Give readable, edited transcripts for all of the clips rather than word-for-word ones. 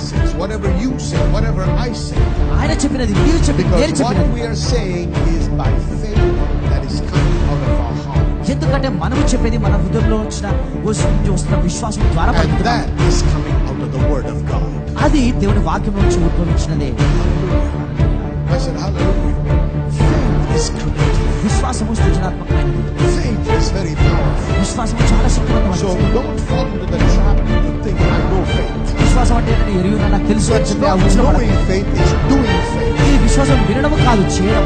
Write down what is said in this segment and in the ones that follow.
says, whatever you say, whatever I say. ఆయన చెప్పినది మీరు చెప్పినది నేను Because what చెప్పినది. we are saying is by faith that is coming out of our heart. ఎందుకంటే మనము చెప్పేది మన హృదయంలో వస్తున్న విశ్వాసం ద్వారా And పలుకుతున్నాం. that is coming out of the word of God. అది దేవుని వాక్యం నుంచి ఉద్భవించినదే. I said hallelujah. Faith is creative. విశ్వాసము సృజనాత్మకమైనది. Faith is very powerful. విశ్వాసము చాలా So శక్తివంతమైనది. don't fall into the trap to think I know faith. విశ్వాసం అంటే నేను ఎరియున్నా నాకు తెలుసు అని It's చెప్పి ఆ not ఊచలో knowing పడకండి. faith, it's doing faith. ఈ విశ్వాసం వినడము కాదు, చేయడం.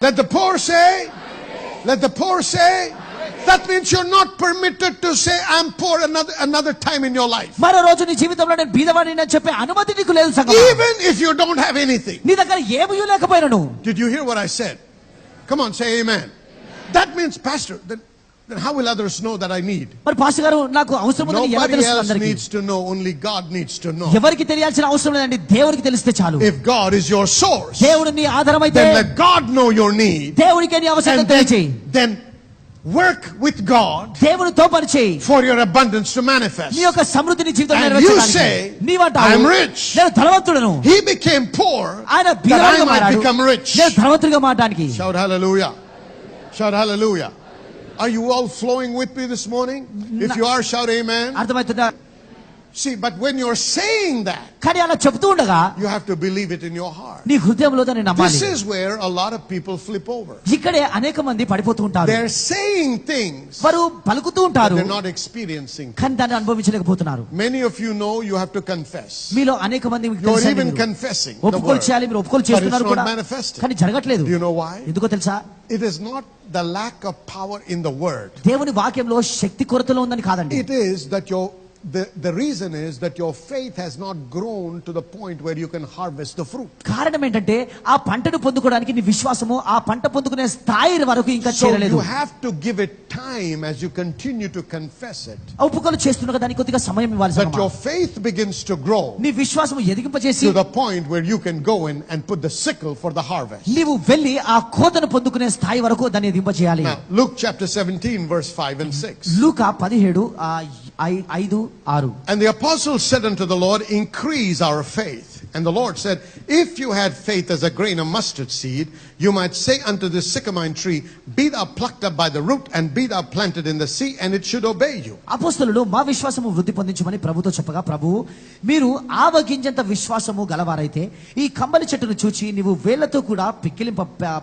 Let the poor say, let the poor say, that means you're not permitted to say I'm poor another time in your life. మరో రోజు నీ జీవితంలో నేను బీదవాడిని అని చెప్పే అనుమతి నీకు లేదు సంగమా. Even if you don't have anything. నీ దగ్గర ఏమీ లేకపోయినను. Did you hear what I said? Come on, say amen. That means, Pastor, then how will others know that I need? మరి పాస్టర్ గారు నాకు అవసరం ఉందని ఎలా Nobody తెలుస్తుంది else అందరికీ? needs to know, only God needs to know. ఎవరికి తెలియాల్సిన అవసరం లేదండి, దేవునికి తెలిస్తే చాలు. If God is your source, దేవుడు నీ ఆధారం అయితే then let God know your need. దేవునికి నీ అవసరం And తెలియచేయి. then work with God దేవునితో పని చేయి. for your abundance to manifest. నీ యొక్క సమృద్ధిని జీవితంలో And you నెరవేర్చడానికి. say, నీవంటావు, I'm rich. నేను ధనవంతుడను. He became poor ఆయన that I బీదవాడిగా might మారాడు. become rich. నేను ధనవంతుడిగా మారడానికి. Shout hallelujah. Shout hallelujah. Are you all flowing with me this morning? If you are, shout amen. అర్థమవుతుందా? See, but when you're saying that, కానీ అలా చెబుతూ ఉండగా you have to believe it in your heart. నీ హృదయంలో దాన్ని నమ్మాలి. This is where a lot of people flip over. ఇక్కడే అనేక మంది పడిపోతూ ఉంటారు. They're saying things, వారు పలుకుతూ ఉంటారు, they're not experiencing. కానీ దాన్ని అనుభవించలేకపోతున్నారు. Many of you know you have to confess. మీలో అనేక మంది మీకు You're తెలుసా, even మీరు confessing the ఒప్పుకోలు word, చేయాలి, మీరు ఒప్పుకోలు but it's చేస్తున్నారు not కూడా, manifesting. కానీ జరగట్లేదు. Do you know why? ఎందుకో తెలుసా? It is not the lack of power in the word. దేవుని వాక్యంలో శక్తి కొరతలో ఉందని కాదండి. It is that the reason is that your faith has not grown to the point where you can harvest the fruit. కారణం ఏంటంటే ఆ పంటను పొందుకోవడానికి నీ విశ్వాసము ఆ పంట పొందుకునే స్థాయి వరకు ఇంకా So చేరలేదు. you have to give it time as you continue to confess it. ఒప్పుకోలు చేస్తున్నగా దానికి కొద్దిగా సమయం ఇవ్వాలి. That your faith begins to grow నీ విశ్వాసము ఎదిగింపచేసి to the point where you can go in and put the sickle for the harvest. నీవు వెళ్ళి ఆ కోతను పొందుకునే స్థాయి వరకు దాన్ని ఎదింపచేయాలి. Now Luke chapter 17 verse 5 and 6. Luka 17:5-6. And the apostles said unto the Lord, increase our faith. And the Lord said, if you had faith as a grain of mustard seed, you might say unto this sycamore tree, be thou plucked up by the root and be thou planted in the sea, and it should obey you. అపోస్తలులు మా విశ్వాసము వృద్ధి పొందించమని ప్రభుతో చెప్పగా, ప్రభువు మీరు ఆవగింజంత విశ్వాసము గలవారైతే ఈ కంబలి చెట్టును చూచి నీవు వేళ్లతో కూడా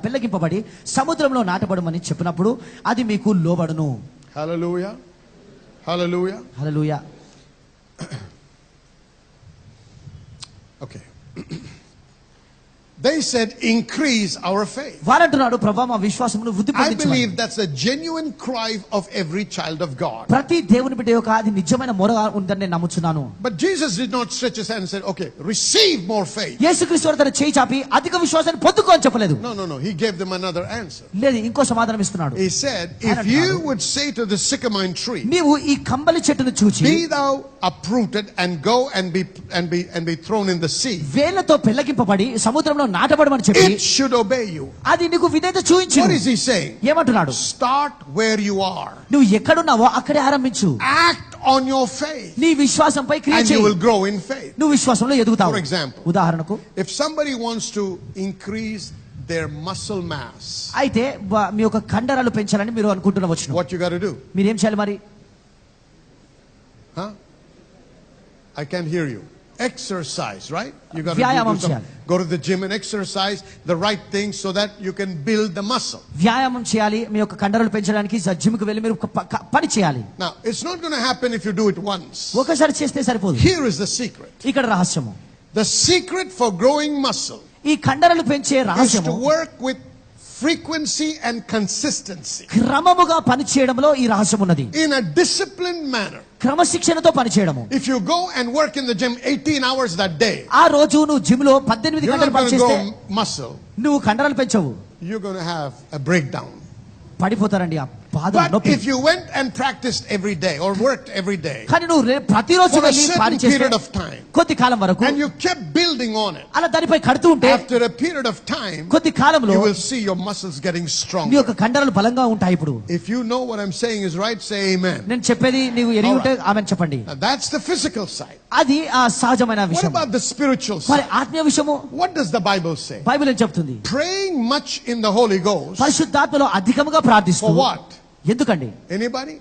పెళ్లగింపబడి సముద్రంలో నాటబడమని చెప్పినప్పుడు అది మీకు లోబడును. Hallelujah. Hallelujah. Hallelujah. Okay. They said, increase our faith. వారంటున్నాడు, ప్రభువా మా విశ్వాసమును వృద్ధి I పొందించమని. believe that's a genuine cry of every child of God. ప్రతి దేవుని బిడ్డ యొక్క అది నిజమైన మొర ఉందని నేను నమ్ముచున్నాను. But Jesus did not stretch his hand and said, okay, receive more faith. యేసుక్రీస్తు వారు తన చేయి చాపి అధిక విశ్వాసాన్ని పొందుకో అని చెప్పలేదు. No. He gave them another answer. లేదు, ఇంకో సమాధానం ఇస్తున్నాడు. He said, if you would say to the sycamore tree, నీవు ఈ కంబలి చెట్టును చూచి be thou uprooted and go and be thrown in the sea, వేళ్లతో పెళ్లగింపబడి సముద్రంలో నాటబడమని చెప్పి it should obey you. అది నీకు విధేయత చూయించు. What is he saying? ఏమంటున్నాడు? Start where you are. నువ్వు ఎక్కడున్నావో అక్కడే ఆరంభించు. Act on your faith, నీ విశ్వాసంపై క్రియ and you చేయి. will grow in faith. నువ్వు విశ్వాసంలో ఎదుగుతావు. For example, ఉదాహరణకు, if somebody wants to increase their muscle mass, అయితే మీ యొక్క కండరాలు పెంచాలని మీరు అనుకుంటున్నవచ్చు. what you got to do? మీరేం చేయాలి మరి? I can't hear you. exercise, right? You got వ్యాయామం to చేయాలి. go to the gym and exercise the right things so that you can build the muscle. వ్యాయామం చేయాలి, మీ యొక్క కండరాలు పెంచడానికి జిమ్ కు వెళ్ళి మీరు పని చేయాలి. Now, it's not going to happen if you do it once. ఒకసారి చేస్తే సరిపోదు. Here is the secret. ఇక్కడ రహస్యము, The secret for growing muscle ఈ కండరాలు పెంచే is to రహస్యము work with frequency and consistency క్రమముగా పని చేయడంలో ఈ రహస్యం ఉన్నది. in a disciplined manner. క్రమశిక్షణతో పని చేయడము. If you go and work in the gym 18 hours that day, ఆ రోజు నువ్వు జిమ్ లో 18 you're గంటలు not పని going to చేస్తే grow muscle. నువ్వు కండరాలు పెంచవు, You're going to have a breakdown. పడిపోతారండి. ఆ బాధ But నొప్పి. if you went and practiced every day or worked every day కానీ నువ్వు ప్రతిరోజు for a వెళ్ళి పని certain చేస్తే period of time కొద్ది కాలం వరకు and you kept building on it, అలా దానిపై కడుతూ ఉంటే after a period of time, కొద్ది కాలంలో you will see your muscles getting నీ stronger. యొక్క కండరాలు బలంగా ఉంటాయి. ఇప్పుడు If you know what I'm saying is right, say amen. నేను చెప్పేది నీవు ఎరిగి ఉంటే ఆమెను చెప్పండి. Now, that's the physical side. అది ఆ సహజమైన What విషయం. about the spiritual మరి side? ఆత్మీయ విషయము What does the Bible say? Bible ఏం చెప్తుంది? Praying much in the Holy Ghost. పరిశుద్ధాత్మలో అధికముగా ప్రార్థిస్తూ. For what? ఎందుకండి? Anybody?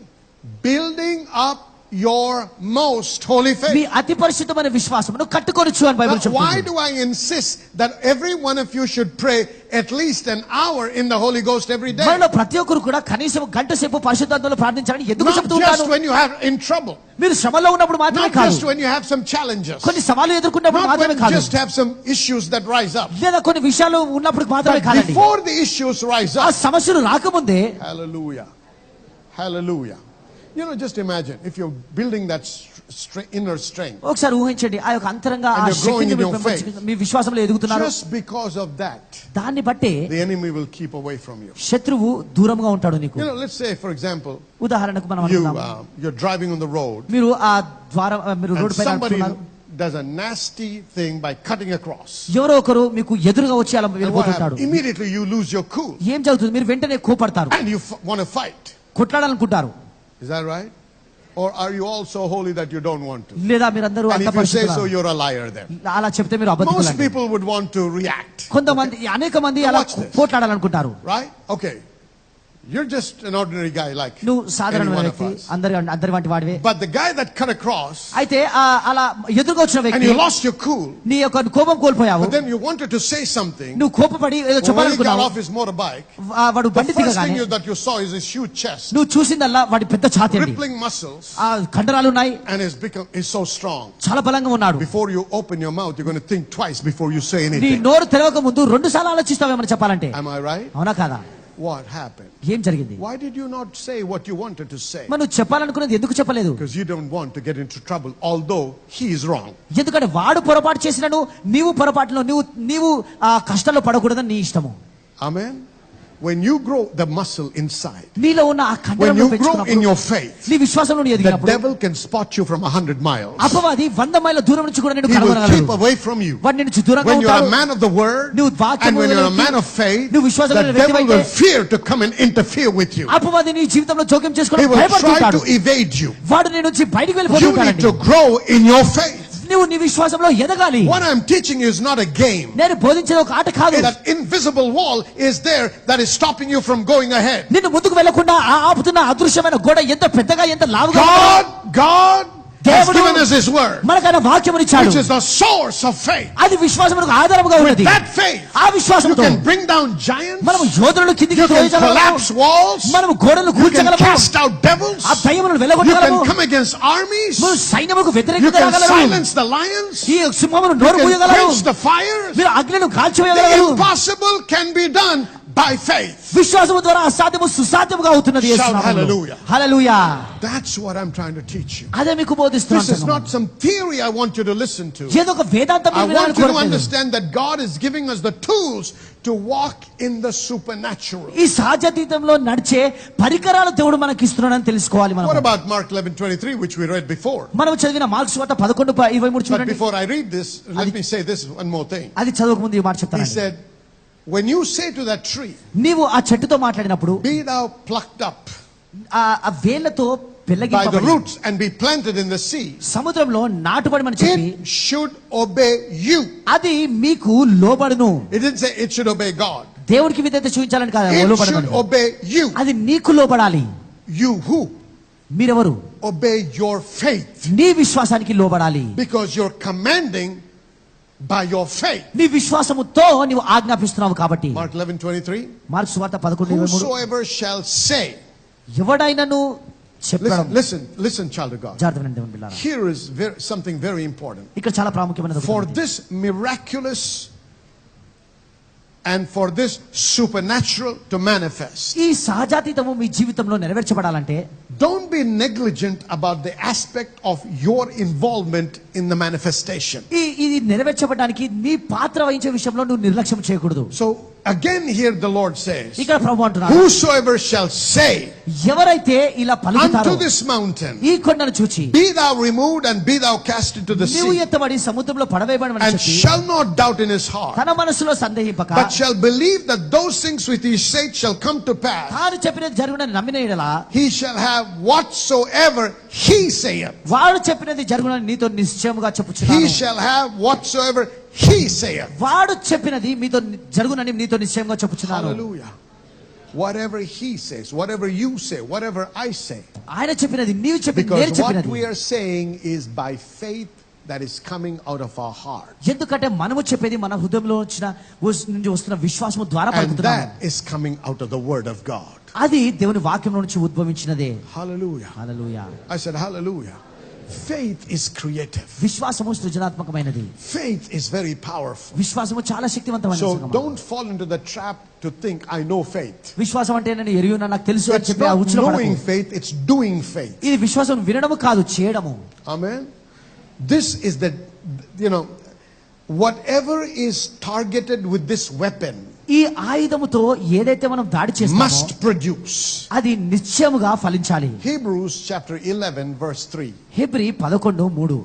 Building up your most holy me faith. అతి పరిశుద్ధమైన విశ్వాసమును కట్టుకొనొచ్చు అని బైబిల్ Now, why చెప్తుంది. do I insist that every one of you should pray at least an hour in the Holy Ghost every day? మనలో ప్రతి ఒక్కరు కూడా కనీసం గంట సేపు పరిశుద్ధాత్మలో ప్రార్థించాలని ఎందుకు Not చెప్తూ just ఉంటాను? when you have in trouble. మీరు శ్రమలో ఉన్నప్పుడు మాత్రమే Not కాదు, just when you have some challenges. కొన్ని సవాలు ఎదుర్కొన్నప్పుడు Not when మాత్రమే you కాదు, just have some issues that rise up. లేదా కొన్ని విషయాలు ఉన్నప్పుడు మాత్రమే But కాదండి. before the issues rise ఆ up, సమస్యలు రాకముందే hallelujah, hallelujah. You know, just imagine if you're building that inner strength. ఒకసారి ఊహించండి, ఆ యొక్క అంతరంగా ఆ And you're growing శక్తిని in మీరు your పెంపొందించుకుంటున్నారు, మీ విశ్వాసంలో ఎదుగుతున్నారు. Just because of that, దాన్ని బట్టి the enemy will keep away from you. శత్రువు దూరంగా ఉంటాడు నీకు. You know, let's say, for example, ఉదాహరణకు మనం అనుకుందాం, you're driving on the road మీరు ఆ ద్వారం మీరు and రోడ్డు పైన somebody నడుస్తున్నారు. does a nasty thing by cutting across. ఎవరో ఒకరు మీకు ఎదురుగా వచ్చి అలా And what వెళ్ళిపోతుంటాడు. happens? Immediately you lose your cool ఏం జరుగుతుంది? మీరు వెంటనే కోపడతారు, and you want to fight. కొట్లాడాలనుకుంటారు. Is that right? Or are you all so holy that you don't want to? లేదా మీరందరూ And అంత if you say so, పరిశుద్ధులా? you're a liar then. అలా చెప్తే మీరు Most అబద్ధికులండి. people would want to react, కొంతమంది అనేక మంది అలా Watch this. పోట్లాడాలనుకుంటారు. right? Okay. You're just an ordinary guy like నువ్వు any సాధారణమైన one of వ్యక్తి, us. అందరి వంటి వాడివే. But the guy that cut across అయితే అలా ఎదురుగా వచ్చిన and వ్యక్తి you lost your cool, నీ యొక్క కోపం కోల్పోయావు. but then you wanted to say something. నువ్వు కోపపడి ఏదో When he got చెప్పాలనుకున్నావు. off his motorbike, వాడు the బండి first దిగగానే thing that you saw is his huge chest, నువ్వు చూసిందల్లా వాడి పెద్ద ఛాతీ అండి, rippling muscles, ఆ కండరాలు ఉన్నాయి, and is so strong. చాలా బలంగా ఉన్నాడు. Before you open your mouth, you're going to think twice before you say నీ anything. నోరు తెరవక ముందు 2 సార్లు ఆలోచిస్తావేమని చెప్పాలంటే. Am I right? అవునా కాదా? What happened? ఏం జరిగింది? Why did you not say what you wanted to say? మనం చెప్పాలనుకున్నది ఎందుకు చెప్పలేదు? Because you don't want to get into trouble, although he is wrong. ఎందుకంటే వాడు పొరపాటు చేసినను నీవు పొరపాటులో నీవు ఆ కష్టాల్లో పడకూడదని నీ ఇష్టము. Amen. When you grow the muscle inside, నీలో ఉన్న ఆ when కండరాలను you grow in పెంచుకున్నప్పుడు, your faith, నీ విశ్వాసంలో నువ్వు the ఎదిగినప్పుడు devil can spot you from 100 miles. అపవాది 100 మైళ్ళ దూరం నుంచి కూడా నిన్ను He will keep కనుగొనగలడు. away from you. వాడు నిన్ను దూరంగా When you are ఉంటాడు. a man of the word నువ్వు వాక్యము and when you are a వ్యక్తి, man of faith, నువ్వు విశ్వాసమైన the వ్యక్తి devil అయితే will fear to come and interfere with you. అపవాది నీ జీవితంలో జోక్యం He చేసుకోవడం will try భయపడుతుంటాడు. to evade you. వాడు నీ నుంచి బయటికి You need వెళ్ళిపోతుంటాడు. to grow in your faith. నువ్వు నీ విశ్వాసంలో ఎదగాలి. What I'm teaching you is not a game. నేను బోధించేది ఒక ఆట కాదు. That invisible wall is there that is stopping you from going ahead. నిన్ను ముందుకు వెళ్లకుండా ఆపుతున్న అదృశ్యమైన గోడ ఎంత పెద్దగా ఎంత లావుగా God has దేవుడు given us His word, మనకైనా వాక్యమును ఇచ్చాడు. which is the source of faith. అది విశ్వాసమునకు ఆధారముగా With ఉన్నది. that faith, ఆ you విశ్వాసంతో can bring down giants, మనము యోధులను కిందికి you can తోయగలము. collapse walls, మనము గోడలను you can కూల్చగలము. cast out devils, ఆ దయ్యములను you వెళ్లగొట్టగలము. can come against armies, మనం సైన్యముకు you వ్యతిరేకంగా can రాగలము. silence the lions, ఈ సింహమును you నోరు can మూయగలరు. quench the fires. మీరు అగ్నిని The కాల్చివేయగలరు. impossible can be done by faith. విశ్వాసము ద్వారా అసాధ్యము సుసాధ్యముగా అవుతున్నది. యేసు Shout నామములో. hallelujah. Hallelujah. That's what I'm trying to teach you. అదే మీకు This is బోధిస్తున్నాను. not some theory I want you to listen to. ఏదో ఒక వేదాంతం I వినాలని want you to కోరట్లేదు. understand that God is giving us the tools to walk in the supernatural. ఈ సహజాతీతంలో నడిచే పరికరాలు దేవుడు మనకి ఇస్తున్నాడని తెలుసుకోవాలి మనం. What about Mark 11:23, which we read before? మనం చదివిన మార్క్స్ వార్త 11:23 But చూడండి. before I read this, let me say this one more thing. అది చదవక ముందు ఈ మాట He చెప్తాను. said, when you say to that tree, నీవు ఆ చెట్టుతో మాట్లాడినప్పుడు be thou plucked up ఆ వేళ్లతో by the పెళ్ళగింపబడి roots and be planted in the sea, సముద్రంలో నాటుబడమని చెప్పి it should obey you. అది మీకు లోబడును. It didn't say it should obey God. దేవుడికి విధేయత చూపించాలని కాదు, It లోబడమని. should obey you. అది నీకు లోబడాలి. You who? మీరెవరు? obey your faith. నీ విశ్వాసానికి లోబడాలి. Because you're commanding by your faith. నీ విశ్వాసముతో నీవు ఆజ్ఞాపిస్తున్నావు కాబట్టి. Mark 11:23. మార్కు సువార్త 11:23. Whosoever shall say. ఎవడైనను చెప్పడం. Listen, child of God. జాగ్రత్తగా వినండి దేవుని బిడ్డలారా. Here is something very important. ఇక్కడ చాలా ప్రాముఖ్యమైనది. For this miraculous and for this supernatural to manifest. ఈ సహజాతీతము మీ జీవితంలో నెరవేర్చబడాలంటే don't be negligent about the aspect of your involvement in the manifestation. ఇది నెరవేర్చబడడానికి నీ పాత్ర వహించే విషయంలో నువ్వు నిర్లక్ష్యం చేయకూడదు. So again here the Lord says, ఇక్కడ ప్రభువు అంటున్నాడు, whosoever shall say ఎవరైతే ఇలా పలుకుతారో unto this mountain, ఈ కొండను చూచి be thou removed and be thou cast into the నీవు sea, ఎత్తబడి సముద్రంలో పడవేయబడమని and చెప్పి shall not doubt in his heart, తన మనసులో సందేహింపక but shall believe that those things which he said shall come to pass, తాను చెప్పినది జరుగునని నమ్మిన యెడల he shall have whatsoever he saith. వాడు చెప్పినది జరుగునని నీతో నిశ్చయముగా He చెప్పుచున్నాను. shall have whatsoever he saith. వాడు చెప్పినది మీతో జరుగునని నీతో నిశ్చయంగా చెప్పుచున్నాను. Hallelujah. Whatever he says, whatever you say, whatever I say. ఆయన చెప్పినది నీవు చెప్పినది నేను Because what చెప్పినది. we are saying is by faith that is coming out of our heart. ఎందుకంటే మనము చెప్పేది మన హృదయంలో నుంచి వస్తున్న విశ్వాసము ద్వారా And పలుకుతున్నాము. that is coming out of the word of God. అది దేవుని వాక్యంలో నుంచి ఉద్భవించినదే. Hallelujah. Hallelujah. I said hallelujah. Faith is creative. విశ్వాసము సృజనాత్మకమైనది. Faith is very powerful. విశ్వాసము చాలా శక్తివంతమైనది. So don't fall into the trap to think I know faith. విశ్వాసం అంటే నేను ఎరియున్నా నాకు తెలుసు అని It's చెప్పి ఆ not ఉచ్చులో knowing పడకు. faith, it's doing faith. ఇది విశ్వాసం వినడము కాదు చేయడము. Amen. This is the, whatever is targeted with this weapon ఈ ఆయుధముతో ఏదైతే మనం దాడి చేస్తామో must produce. అది నిశ్చయముగా ఫలించాలి. Hebrews chapter 11 verse 3. Hebrew 11:3.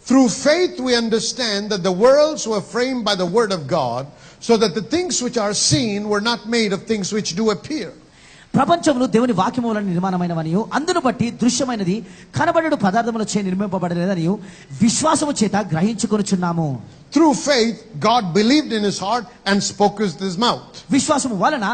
Through faith we understand that the worlds were framed by the word of God, so that the things which are seen were not made of things which do appear. ప్రపంచంలో దేవుని వాక్యము వలన నిర్మాణమైనవనియు అందును బట్టి దృశ్యమైనది కనబడడు పదార్థముల చే నిర్మింపబడలేదనియు విశ్వాసము చేత గ్రహించుకొనుచున్నాము. Through faith God believed in his heart and spoke with his mouth. విశ్వాసము వలన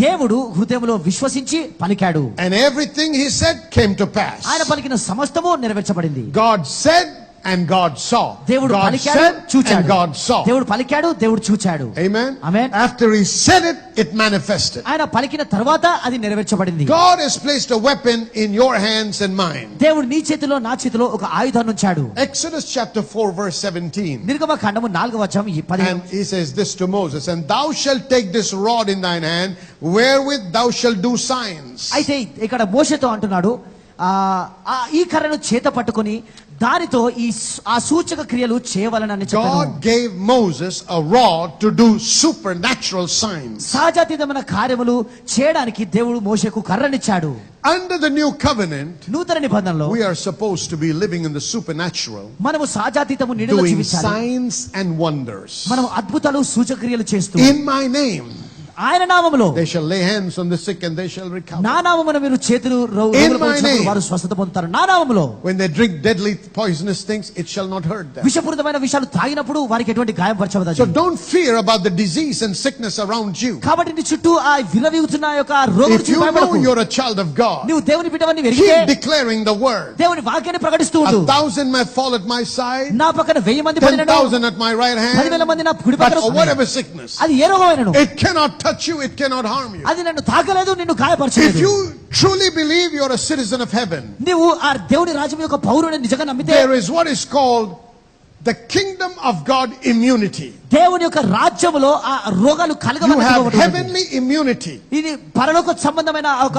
దేవుడు హృదయములో విశ్వసించి పలికాడు. And everything he said came to pass. ఆయన పలికిన సమస్తము నెరవేర్చబడింది. God said and God saw. దేవుడు God పలికాడు said చూచాడు. and God saw. దేవుడు పలికాడు దేవుడు చూచాడు. Amen. Amen. After he said it, it manifested. ఆయన పలికిన తర్వాత అది నెరవేర్చబడింది. God has placed a weapon in your hands and mine. దేవుడు నీ చేతిలో నా చేతిలో ఒక ఆయుధాన్ని ఉంచాడు. Exodus chapter 4 verse 17. నిర్గమకాండము 4:17. And he says this to Moses, and thou shalt take this rod in thine hand, wherewith thou shalt do signs. అయితే ఇక్కడ మోషేతో అంటున్నాడు, ఈ కర్రను చేత పట్టుకొని దానితో ఆ సూచక క్రియలు చేయవలనని చెప్పాడు. God gave Moses a rod to do supernatural signs. సహజాతీతమైన కార్యములు చేయడానికి దేవుడు మోషేకు కర్రనిచ్చాడు. Under the new covenant, నూతన నిబంధనలో we are supposed to be living in the supernatural, మనము సహజాతీతము నిండుగా doing జీవించాలి. signs and wonders. మనం అద్భుతాలు సూచక క్రియలు చేస్తూ In my name ఆయన నామములో they shall lay hands on the sick and they shall recover. నా నామమున మీరు చేతులు వారు స్వస్థత పొందుతారు. నా నామములో When they drink deadly poisonous things, it shall not hurt them. విషపూరితమైన విషయాలు తాగినప్పుడు వారికి ఎటువంటి గాయం పరచవద్దు. So don't fear about the disease and sickness around you. కాబట్టి నీ చుట్టూ ఆ విలవిగుతున్న యొక్క రోగం If you know you're a child of God, నీవు దేవుని బిడ్డవని ఎరిగితే keep declaring the word. దేవుని వాక్యాన్ని ప్రకటిస్తూ ఉండు. 1,000 may fall at my side, నా పక్కన 1000 మంది పడినను 10,000 at my right hand, 10,000 మంది నా కుడి but పక్కన for whatever sickness, అది ఏ రోగమైనను it cannot touch you, it cannot harm you. అది నన్ను తాకలేదు, నిన్ను If గాయపరచలేదు. you truly believe you're a citizen of heaven, నీవు ఆ దేవుని రాజ్యం యొక్క పౌరుని నిజంగా నమ్మితే there is what is called the kingdom of God immunity. దేవుని యొక్క రాజ్యములో ఆ రోగాలు You have కలగవలసి heavenly immunity. ఇది పరలోక సంబంధమైన ఒక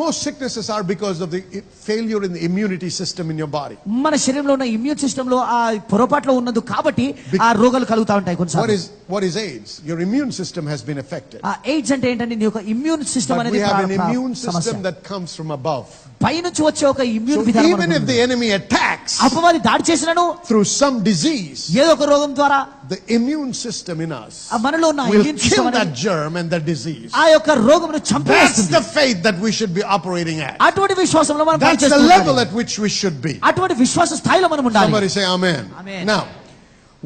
Most sicknesses are because of the failure in the immunity system in your body. మన శరీరంలో ఉన్న ఇమ్యూన్ సిస్టమ్ లో ఆ పొరపాట్లో ఉన్నది కాబట్టి ఆ రోగాలు కలుగుతా ఉంటాయి కొన్నిసార్లు. What is AIDS? Your immune system has been affected. ఆ ఎయిడ్స్ అంటే ఏంటంటే నీ యొక్క ఇమ్యూన్ సిస్టమ్ But అనేది we have an immune సమస్య. system that comes from above. పైనుంచి వచ్చే ఒక ఇమ్యూన్ So విధానం even if మనకు the ఉంది. enemy attacks అపవాది దాడి చేసినను through some disease, ఏదో ఒక రోగం ద్వారా the immune system in us ఆ మనలో ఉన్న will immune kill system that అనేది germ and that disease. ఆ యొక్క రోగమును That's చంపేస్తుంది. the faith that we should be operating at. అటువంటి విశ్వాసంలో మనం That's the level at which we should be. అటువంటి విశ్వాస స్థాయిలో మనం ఉండాలి. Somebody say amen. Amen. Now,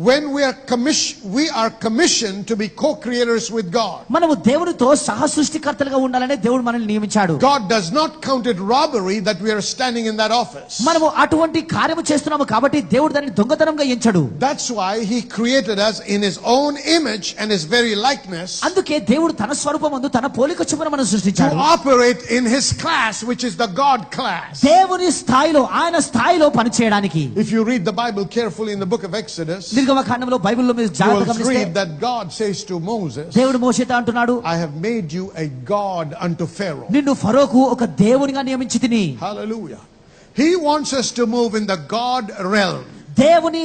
when we are commissioned to be co-creators with God. మనము దేవునితో సహ సృష్టికర్తలుగా ఉండాలనే దేవుడు మనల్ని నియమించాడు. God does not count it robbery that we are standing in that office. మనము అటువంటి కార్యము చేస్తున్నాము కాబట్టి దేవుడు దాన్ని దొంగతనంగా ఎంచడు. That's why he created us in his own image and his very likeness. అందుకే దేవుడు తన స్వరూపమందు తన పోలిక చొప్పున మనల్ని సృష్టించాడు. To operate in his class, which is the God class. దేవుని స్థాయిలో ఆయన స్థాయిలో పని చేయడానికి. If you read the Bible carefully in the book of Exodus, నిర్గమకాండంలో బైబిల్లో మీరు you జాగ్రత్తగా will గమనిస్తే read that God says to Moses, దేవుడు మోషేతో అంటున్నాడు, I have made you a God unto Pharaoh. నిన్ను ఫరోకు ఒక దేవునిగా నియమించితిని. Hallelujah. He wants us to move in the God realm. దేవుని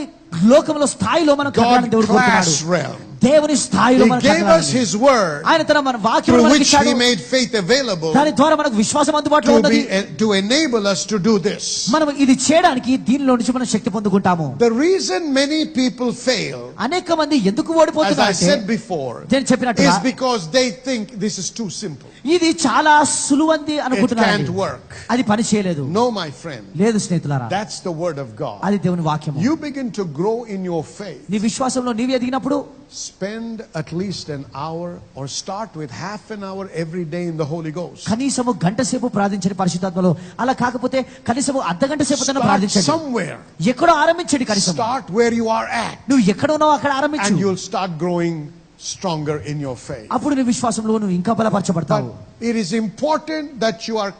లోకములో స్థాయిలో మనం కదలాలని God దేవుడు కోరుతున్నాడు. class realm. దేవుని స్థాయిలో He మనం gave us కదలాలని. his word ఆయన తన మన వాక్యం through మనకి which ఇచ్చాడు. he made faith available దాని ద్వారా మనకు విశ్వాసం అందుబాటులో ఉన్నది. to enable us to do this. మనం ఇది చేయడానికి దీనిలో నుంచి మనం శక్తి పొందుకుంటాము. The reason many people fail, అనేక మంది ఎందుకు as I ఓడిపోతున్నారంటే said before, నేను చెప్పినట్టుగా is because they think this is too simple. ఇది చాలా సులువంది It అనుకుంటున్నారు. can't work. అది పని చేయలేదు. No, my friend. లేదు స్నేహితులారా, That's the word of God. అది దేవుని వాక్యము. You begin to grow in your faith. నీ విశ్వాసంలో నీవు ఎదిగినప్పుడు Spend at least an hour or start with half an hour every day in the Holy Ghost. కనీసము గంట సేపు ప్రార్థించండి పరిశుద్ధాత్మలో. అలా కాకపోతే కనీసము అర్ధ గంట సేపు Start ప్రార్థించండి. somewhere. ఎక్కడో ఆరంభించండి. కనీసం Start where you are at. నువ్వు ఎక్కడ ఉన్నావో అక్కడ ఆరంభించు. And you'll start growing stronger in your faith. అప్పుడు నీ విశ్వాసంలో నువ్వు ఇంకా బలపరచబడతావు. But it is important that you are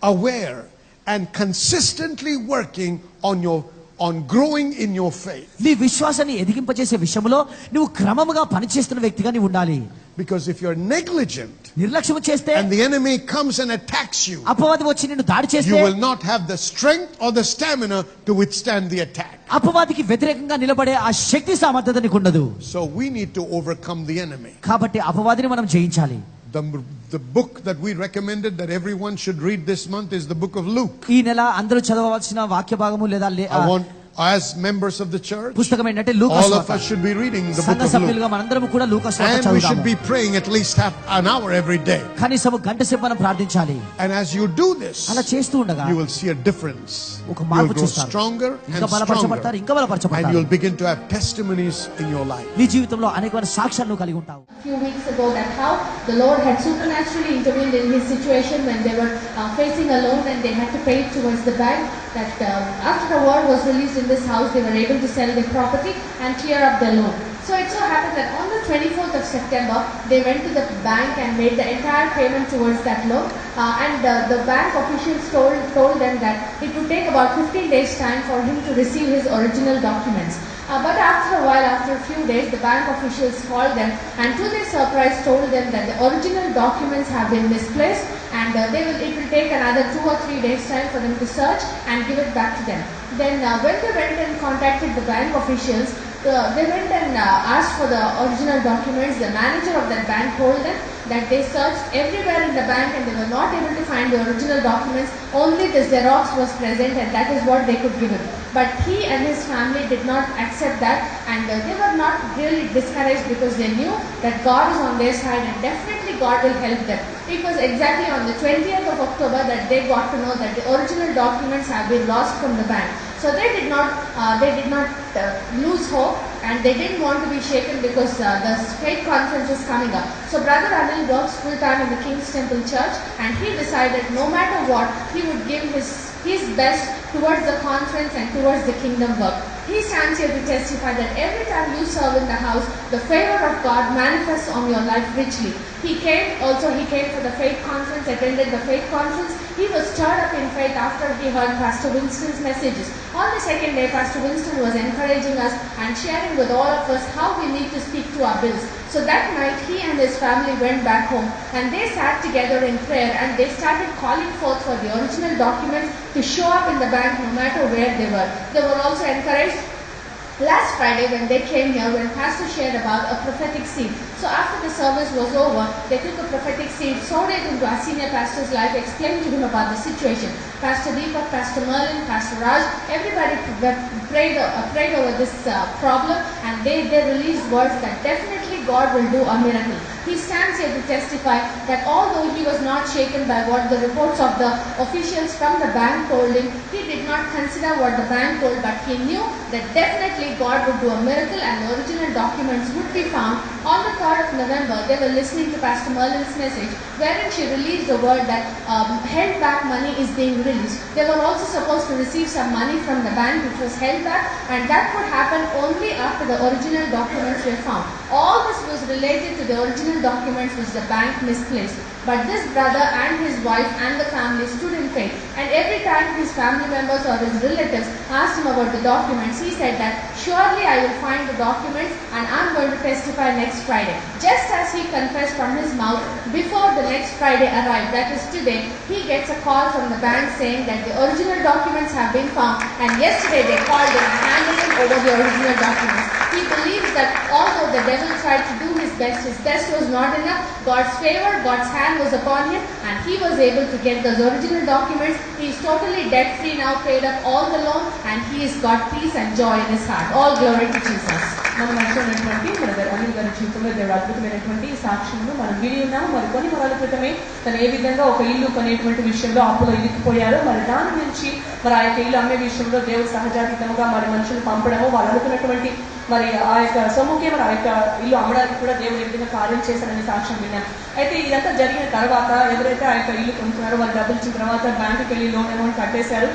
aware and consistently working on growing in your faith. నీ విశ్వాసాన్ని ఎదిగింపజేసే విషయంలో నువ్వు క్రమముగా పనిచేస్తున్న వ్యక్తిగా నీవు ఉండాలి. Because if you're negligent నిర్లక్ష్యం చేస్తే and the enemy comes and attacks you, అపవాది వచ్చి నిన్ను దాడి you చేస్తే will not have the strength or the stamina to withstand the attack. అపవాదికి వ్యతిరేకంగా నిలబడే ఆ శక్తి సామర్థ్యత నీకు ఉండదు. So we need to overcome the enemy. కాబట్టి అపవాదిని మనం జయించాలి. The book that we recommended that everyone should read this month is the book of Luke. ఈ నెల అందరూ చదవవలసిన వాక్య భాగము లేదా I want, as members of the church, పుస్తకం ఏంటంటే లూకా all of సువార్త. us should be reading the book సంఘ of Luke. సభ్యులుగా మనందరం కూడా లూకా సువార్త And we should చదువుదాము. be praying at least half an hour every day. కనీసం గంట సేపు మనం ప్రార్థించాలి. And as you do this, అలా చేస్తూ ఉండగా you will see a difference. ఒక You'll మార్పు grow చూస్తారు. stronger ఇంకా and బలపరచబడతారు, stronger. ఇంకా And బలపరచబడతారు. you'll begin to have testimonies in your life. నీ జీవితంలో అనేకమైన సాక్ష్యాలను కలిగి ఉంటావు. A few weeks ago, that how the Lord had supernaturally intervened in his situation when they were facing a loan and they had to pay it towards the bank. That after a word was released in this house, they were able to sell their property and clear up their loan. So it so happened that on the 24th of September, they went to the bank and made the entire payment towards that loan. And the bank officials told them that it would take about 15 days time for him to receive his original documents. But after a while, after a few days, the bank officials called them and to their surprise told them that the original documents have been misplaced and it will take another 2 or 3 days time for them to search and give it back to them. Then when they went and contacted the bank officials, they went and asked for the original documents. The manager of that bank told them that they searched everywhere in the bank and they were not able to find the original documents. Only the Xerox was present and that is what they could give him. But he and his family did not accept that and they were not really discouraged because they knew that God is on their side and definitely God will help them. It was exactly on the 20th of October that they got to know that the original documents have been lost from the bank. So they did not lose hope and they didn't want to be shaken because the faith conference was coming up. So Brother Anil works full time in the King's Temple Church and he decided no matter what, he would give his best towards the conference and towards the kingdom work. He stands here to testify that every time you serve in the house, the favor of God manifests on your life richly. He came for the faith conference, attended the faith conference. He was stirred up in faith after he heard Pastor Winston's messages. On the second day, Pastor Winston was encouraging us and sharing with all of us how we need to speak to our bills. So that night, he and his family went back home and they sat together in prayer and they started calling forth for the original documents to show up in the bank no matter where they were. They were also encouraged last Friday when they came here, when Pastor shared about a prophetic seed. So after the service was over, they took a prophetic seed, sowed it into our senior pastor's life, explained to him about the situation. Pastor Deepak, Pastor Merlin, Pastor Raj, everybody prayed over this problem and they released words that definitely God will do a miracle. He stands here to testify that although he was not shaken by what the reports of the officials from the bank told him, he did not consider what the bank told, but he knew that definitely God would do a miracle and the original documents would be found. On the 3rd of November, they were listening to Pastor Merlin's message, wherein she released the word that held back money is being released. They were also supposed to receive some money from the bank which was held back, and that would happen only after the original documents were found. All this was related to the original documents which the bank misplaced. But this brother and his wife and the family stood in faith, and every time his family members or his relatives asked him about the documents, he said that surely I will find the documents and I'm going to testify next Friday. Just as he confessed from his mouth, before the next Friday arrived, that is today, he gets a call from the bank saying that the original documents have been found, and yesterday they called him and handed him over the original documents. He believes that although the devil tried to do his best was not enough. God's favor, God's hand was upon him, and he was able to get those original documents. He is totally debt free now, paid up all the loan, and he has got peace and joy in his heart. All glory to Jesus. మనం అనుకున్నటువంటి brother Anil గారి జీవితంలో దేవుడు అద్భుతమైనటువంటి సాక్ష్యంలో మనం విని ఉన్నాము. మరి కొన్ని వారాల క్రితమే తను ఏ విధంగా ఒక ఇల్లు కొనేటువంటి విషయంలో అప్పులో ఇరుక్కుపోయారో, మరి దాని నుంచి మరి ఆ యొక్క ఇల్లు అమ్మే విషయంలో దేవుడు సహజాతీతంగా మరి మనుషులు పంపడము, వాళ్ళు అనుకున్నటువంటి మరి ఆ యొక్క సొమ్ముకే మరి ఆ యొక్క ఇల్లు అమ్మడానికి కూడా దేవుడు ఏ విధంగా కార్యం చేశారనే సాక్ష్యం విన్నాం. అయితే ఇదంతా జరిగిన తర్వాత ఎవరైతే ఆ యొక్క ఇల్లు కొనుక్కున్నారో వాళ్ళు డబ్బులు ఇచ్చిన తర్వాత బ్యాంకుకి వెళ్ళి లోన్ అమౌంట్ కట్టేశారు.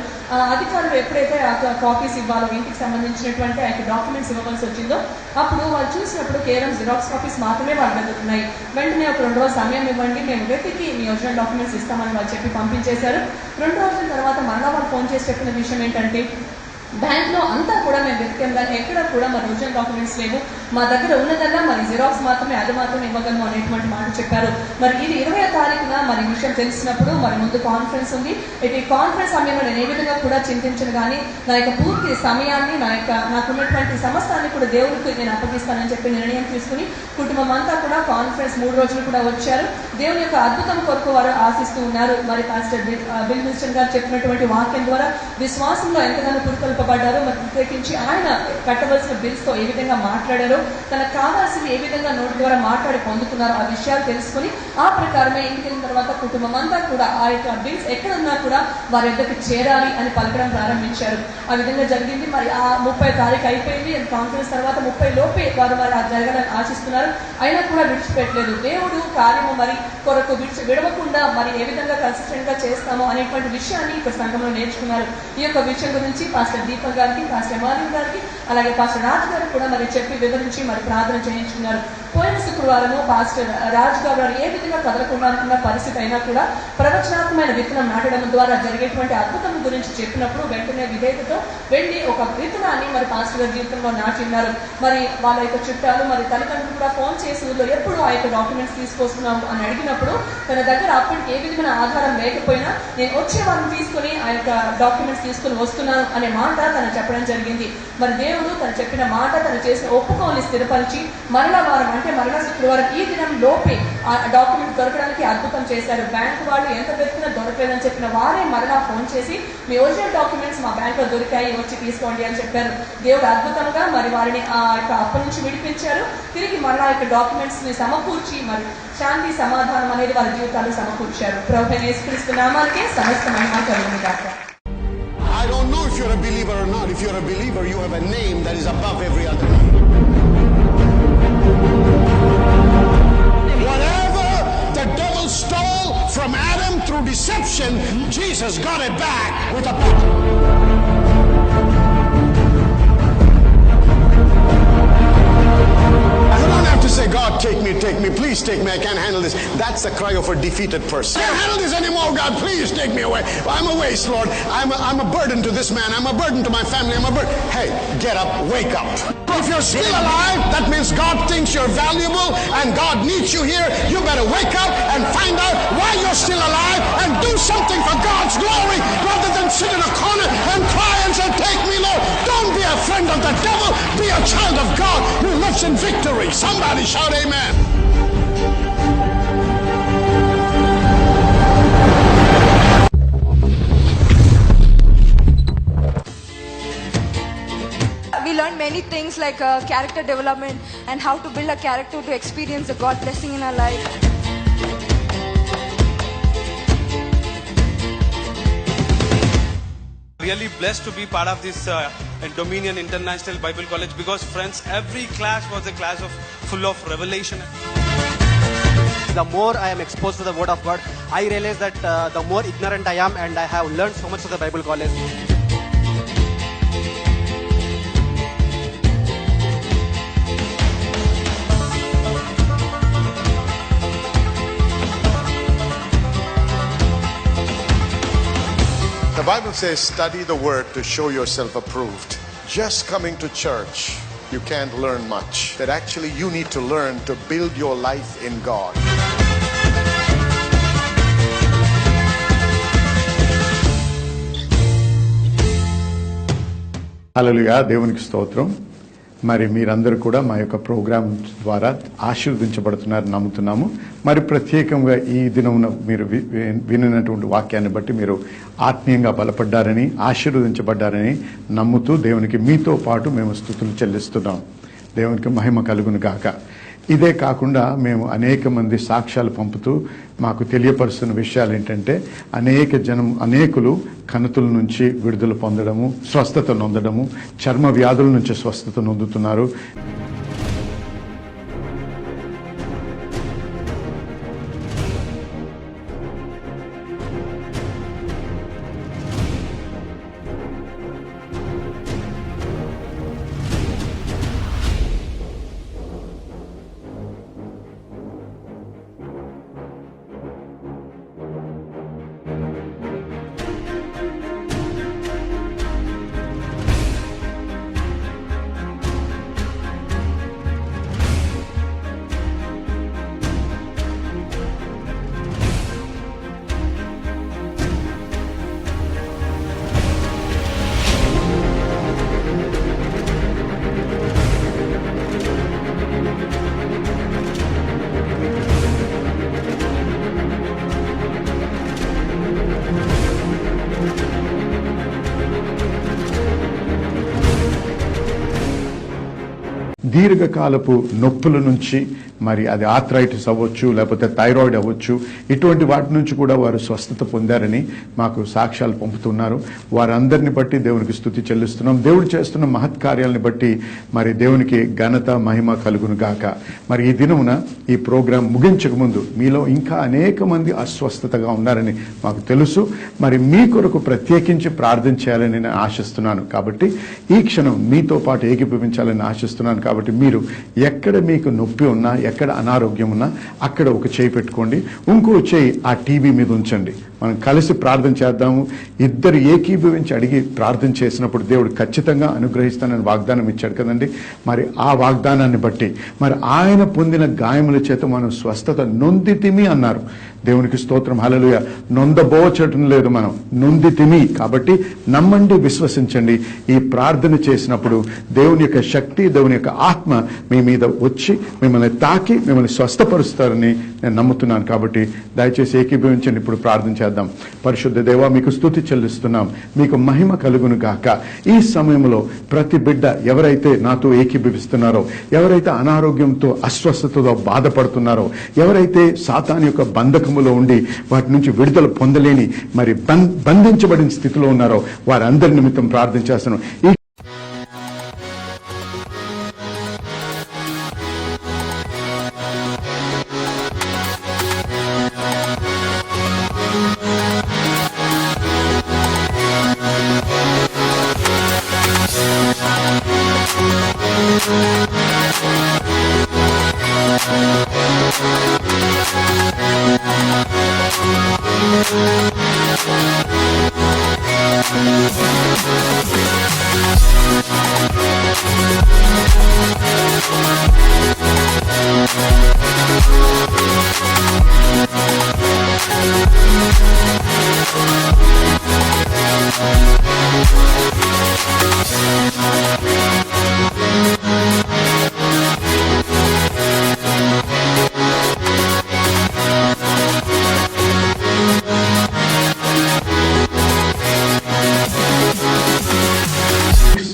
అధికారులు ఎప్పుడైతే ఆ కాపీస్ ఇవ్వాలో, ఇంటికి సంబంధించినటువంటి ఆ యొక్క డాక్యుమెంట్స్ ఇవ్వవలసి వచ్చిందో, అప్పుడు వాళ్ళు చూసినప్పుడు కేవలం జిరాక్స్ కాపీస్ మాత్రమే వాళ్ళ దగ్గర ఉన్నాయి. వెంటనే ఒక 2 రోజుల సమయం ఇవ్వండి, మేము వెతికి మీ ఒరిజినల్ డాక్యుమెంట్స్ ఇస్తామని వాళ్ళు చెప్పి పంపించేశారు. 2 రోజుల తర్వాత మళ్ళా వాళ్ళు ఫోన్ చేసి చెప్పిన విషయం ఏంటంటే, బ్యాంక్లో అంతా కూడా మేము వెతికాం కానీ ఎక్కడ కూడా మరి ఒరిజినల్ డాక్యుమెంట్స్ లేవు, మా దగ్గర ఉన్నదల్లా మరి జిరాక్స్ మాత్రమే, అది మాత్రమే ఇవ్వగలము అనేటువంటి మాట చెప్పారు. మరి ఇది 20వ తారీఖున మరి విషయం తెలిసినప్పుడు మరి ముందు కాన్ఫరెన్స్ ఉంది. అయితే ఈ కాన్ఫరెన్స్ సమయంలో నేను ఏ విధంగా కూడా చింతించను కానీ నా యొక్క పూర్తి సమయాన్ని నాకున్నటువంటి సమస్తాన్ని కూడా దేవుడికి నేను అప్పగిస్తానని చెప్పి నిర్ణయం తీసుకుని కుటుంబం అంతా కూడా కాన్ఫరెన్స్ 3 రోజులు కూడా వచ్చారు. దేవుని యొక్క అద్భుతం కొరకు వారు ఆశిస్తూ ఉన్నారు. మరి పాస్టర్ బిల్ మిస్టర్ గారు చెప్పినటువంటి వాక్యం ద్వారా విశ్వాసంలో ఎంతగానో పురుకొల్పబడ్డారో, మరి ప్రత్యేకించి ఆయన కట్టవలసిన బిల్స్ తో ఏ విధంగా మాట్లాడారో, తనకు కావాల్సింది ఏ విధంగా నోటి ద్వారా మాట్లాడి పొందుకున్నారో ఆ విషయాలు తెలుసుకుని ఆ ప్రకారమే ఇంటికి వెళ్ళిన తర్వాత కుటుంబం అంతా కూడా ఆ యొక్క బిల్స్ ఎక్కడున్నా కూడా వారి దగ్గరికి చేరాలి అని పలకడం ప్రారంభించారు. ఆ విధంగా జరిగింది. మరి ఆ 30వ తారీఖు అయిపోయింది. కాన్ఫరెన్స్ తర్వాత 30 లోపే వారు మరి జరగాలని ఆశిస్తున్నారు. అయినా కూడా విడిచిపెట్టలేదు. దేవుడు కార్యము మరి కొరకు విడవకుండా మరి ఏ విధంగా కన్సిస్టెంట్ గా చేస్తామో అనేటువంటి విషయాన్ని ఇక్కడ సంఘంలో నేర్చుకున్నారు. ఈ యొక్క విషయం గురించి పాస్టర్ దీపక్ గారికి, పాస్టర్ మార్లిన్ గారికి, అలాగే పాస్టర్ రాజ్ గారికి కూడా మరి చెప్పి వివరించి మరి ప్రార్థన చేయించుకున్నారు. పోయిన శుక్రవారము పాస్టర్ రాజ్ గారు ఏ విధంగా కదలకుండా అనుకున్న పరిస్థితి అయినా కూడా ప్రవచనాత్మకమైన విత్తనం నాటడం ద్వారా జరిగేటువంటి అద్భుతం గురించి చెప్పినప్పుడు వెంటనే విధేయతతో వెళ్ళి ఒక విత్తనాన్ని మరి పాస్టర్ గారి జీవితంలో నాటిన్నారు. మరి వాళ్ళ యొక్క చుట్టాలు మరి తల్లిదండ్రులు కూడా ఫోన్ చేసి ఊళ్ళో ఎప్పుడు ఆ యొక్క డాక్యుమెంట్స్ తీసుకొస్తున్నాము అని అడిగినప్పుడు తన దగ్గర అప్పటికి ఏ విధమైన ఆధారం లేకపోయినా నేను వచ్చే వారిని తీసుకుని ఆ యొక్క డాక్యుమెంట్స్ తీసుకుని వస్తున్నాను అనే మాట తను చెప్పడం జరిగింది. మరి దేవుడు తను చెప్పిన మాట, తను చేసిన ఒప్పుకోని స్థిరపరిచి మరలా వారం అంటే మరలా శుక్రవారం ఈ దినం లోపే ఆ డాక్యుమెంట్ దొరకడానికి అద్భుతం చేశారు. బ్యాంకు వాళ్ళు ఎంత వెతికినా దొరకలేదని చెప్పిన వారే మరలా ఫోన్ చేసి మీ ఒరిజినల్ డాక్యుమెంట్స్ మా బ్యాంక్ లో దొరికాయి, వచ్చి తీసుకోండి అని చెప్పారు. దేవుడు అద్భుతంగా మరి వారిని ఆ యొక్క అప్పటి నుంచి విడిపించారు. తిరిగి మరలా యొక్క డాక్యుమెంట్స్ ని సమకూర్చి మరి శాంతి సమాధానం అనేది వారి జీవితాలు సమకూర్చారు. ప్రభువైన యేసుక్రీస్తు నామానికే సమస్త మహిమ కలుగును గాక. I don't know if you're a believer or not. If you're a believer, you have a name that is above every other name. Whatever the devil stole from Adam through deception, Jesus got it back with a power. Say, God, take me, please take me, I can't handle this. That's the cry of a defeated person. I can't handle this anymore, God, please take me away. I'm a waste, Lord. I'm a burden to this man, I'm a burden to my family, I'm a burden. Hey, get up, wake up. If you're still alive, that means God thinks you're valuable and God needs you here. You better wake up and find out why you're still alive and do something for God's glory rather than sit in a corner and cry and say, take me, Lord. Don't be a friend of the devil, be a child of God who lives in victory. Somebody shout amen. We learned many things like character development and how to build a character to experience the God blessing in our life. Really blessed to be part of this Dominion International Bible College, because friends, every class was a class of full of revelation. The more I am exposed to the Word of God, I realize that the more ignorant I am, and I have learned so much of the Bible college. The Bible says, study the word to show yourself approved. Just coming to church, you can't learn much. That actually you need to learn to build your life in God. హల్లెలూయా, దేవునికి స్తోత్రం. మరి మీరందరూ కూడా మా యొక్క programme ద్వారా ఆశీర్వదించబడుతున్నారని నమ్ముతున్నాము. మరి ప్రత్యేకంగా ఈ దినమున మీరు వినినటువంటి వాక్యాన్ని బట్టి మీరు ఆత్మీయంగా బలపడ్డారని, ఆశీర్వదించబడ్డారని నమ్ముతూ దేవునికి మీతో పాటు మేము స్తుతులు చెల్లిస్తున్నాం. దేవునికి మహిమ కలుగును గాక. ఇదే కాకుండా మేము అనేక మంది సాక్ష్యాలు పంపుతూ మాకు తెలియపరుస్తున్న విషయాలు ఏంటంటే, అనేకులు కణుతుల నుంచి విడుదల పొందడము, స్వస్థత నొందడము, చర్మ వ్యాధుల నుంచి స్వస్థత నొందుతున్నారు. దీర్ఘకాలపు నొప్పుల నుంచి, మరి అది ఆర్థరైటిస్ అవ్వచ్చు, లేకపోతే థైరాయిడ్ అవ్వచ్చు, ఇటువంటి వాటి నుంచి కూడా వారు స్వస్థత పొందారని మాకు సాక్ష్యాలు పంపుతున్నారు. వారందరిని బట్టి దేవునికి స్తుతి చెల్లిస్తున్నాం. దేవుడు చేస్తున్న మహత్కార్యాలను బట్టి మరి దేవునికి ఘనత మహిమ కలుగును గాక. మరి ఈ దినమున ఈ ప్రోగ్రాం ముగించక ముందు మీలో ఇంకా అనేక మంది అస్వస్థతగా ఉన్నారని మాకు తెలుసు. మరి మీ కొరకు ప్రత్యేకించి ప్రార్థన చేయాలని నేను ఆశిస్తున్నాను. కాబట్టి ఈ క్షణం మీతో పాటు ఏకీభవించాలని ఆశిస్తున్నాను. కాబట్టి మీరు ఎక్కడ మీకు నొప్పి ఉన్నా, ఎక్కడ అనారోగ్యం ఉన్నా అక్కడ ఒక చేయి పెట్టుకోండి, ఇంకో చేయి ఆ టీవీ మీద ఉంచండి. మనం కలిసి ప్రార్థన చేద్దాము. ఇద్దరు ఏకీభవించి అడిగి ప్రార్థన చేసినప్పుడు దేవుడు ఖచ్చితంగా అనుగ్రహిస్తానని వాగ్దానం ఇచ్చాడు కదండి. మరి ఆ వాగ్దానాన్ని బట్టి మరి ఆయన పొందిన గాయముల చేత మనం స్వస్థత నొందితిమి అన్నారు. దేవునికి స్తోత్రం, హల్లెలూయా. నొందబోచటం లేదు, మనం నొందితిమి. కాబట్టి నమ్మండి, విశ్వసించండి. ఈ ప్రార్థన చేసినప్పుడు దేవుని యొక్క శక్తి, దేవుని యొక్క ఆత్మ మీ మీద వచ్చి మిమ్మల్ని తాకి మిమ్మల్ని స్వస్థపరుస్తారని నేను నమ్ముతున్నాను. కాబట్టి దయచేసి ఏకీభవించండి. ఇప్పుడు ప్రార్థన చేద్దాం. పరిశుద్ధ దేవా, మీకు స్తుతి చెల్లిస్తున్నాం. మీకు మహిమ కలుగును గాక. ఈ సమయంలో ప్రతి బిడ్డ ఎవరైతే నాతో ఏకీభవిస్తున్నారో, ఎవరైతే అనారోగ్యంతో అస్వస్థతతో బాధపడుతున్నారో, ఎవరైతే సాతాను యొక్క బంధకములో ఉండి వాటి నుంచి విడుదల పొందలేని మరి బంధించబడిన స్థితిలో ఉన్నారో వారందరి నిమిత్తం ప్రార్థన చేస్తున్నాం. ఈ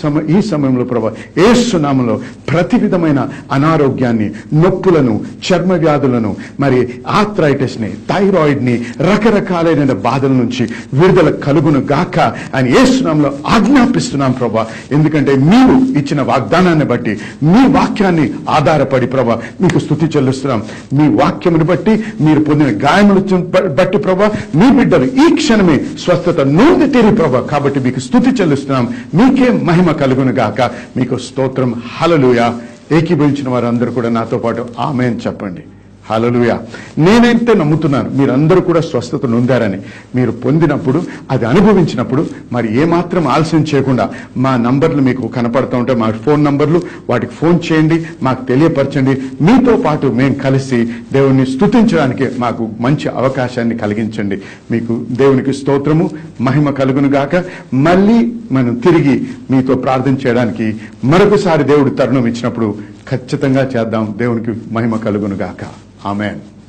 ఈ సమయంలో ప్రభా యేసు నామములో ప్రతి విధమైన అనారోగ్యాన్ని, నొప్పులను, చర్మ వ్యాధులను, మరి ఆర్థరైటిస్ ని, థైరాయిడ్ ని, రకరకాలైన బాధల నుంచి విడుదల కలుగును గాక అని యేసు నామములో ఆజ్ఞాపిస్తున్నాం ప్రభా. ఎందుకంటే మీరు ఇచ్చిన వాగ్దానాన్ని బట్టి, మీ వాక్యాన్ని ఆధారపడి ప్రభా మీకు స్తుతి చెల్లిస్తున్నాం. మీ వాక్యమును బట్టి, మీరు పొందిన గాయములు బట్టి ప్రభా మీ బిడ్డలు ఈ క్షణమే స్వస్థత నొంది తీరి ప్రభా. కాబట్టి మీకు స్తుతి చెల్లిస్తున్నాం. మీకే మహిమ కలుగును గాక. మీకు స్తోత్రం. హల్లెలూయా. ఏకీభవించిన వారందరూ కూడా నాతో పాటు ఆమేన్ చెప్పండి. హల్లెలూయా. నేనైతే నమ్ముతున్నాను మీరందరూ కూడా స్వస్థత నొందారని. మీరు పొందినప్పుడు, అది అనుభవించినప్పుడు మరి ఏమాత్రం ఆలస్యం చేయకుండా మా నంబర్లు మీకు కనపడుతూ ఉంటాయి, మా ఫోన్ నంబర్లు, వాటికి ఫోన్ చేయండి, మాకు తెలియపరచండి. మీతో పాటు మేము కలిసి దేవుణ్ణి స్తుతించడానికి మాకు మంచి అవకాశాన్ని కలిగించండి. మీకు దేవునికి స్తోత్రము, మహిమ కలుగును గాక. మళ్ళీ మనం తిరిగి మీతో ప్రార్థన చేయడానికి మరొకసారి దేవుడు తరుణం ఇచ్చినప్పుడు ఖచ్చితంగా చేద్దాం. దేవునికి మహిమ కలుగును గాక. ఆమేన్.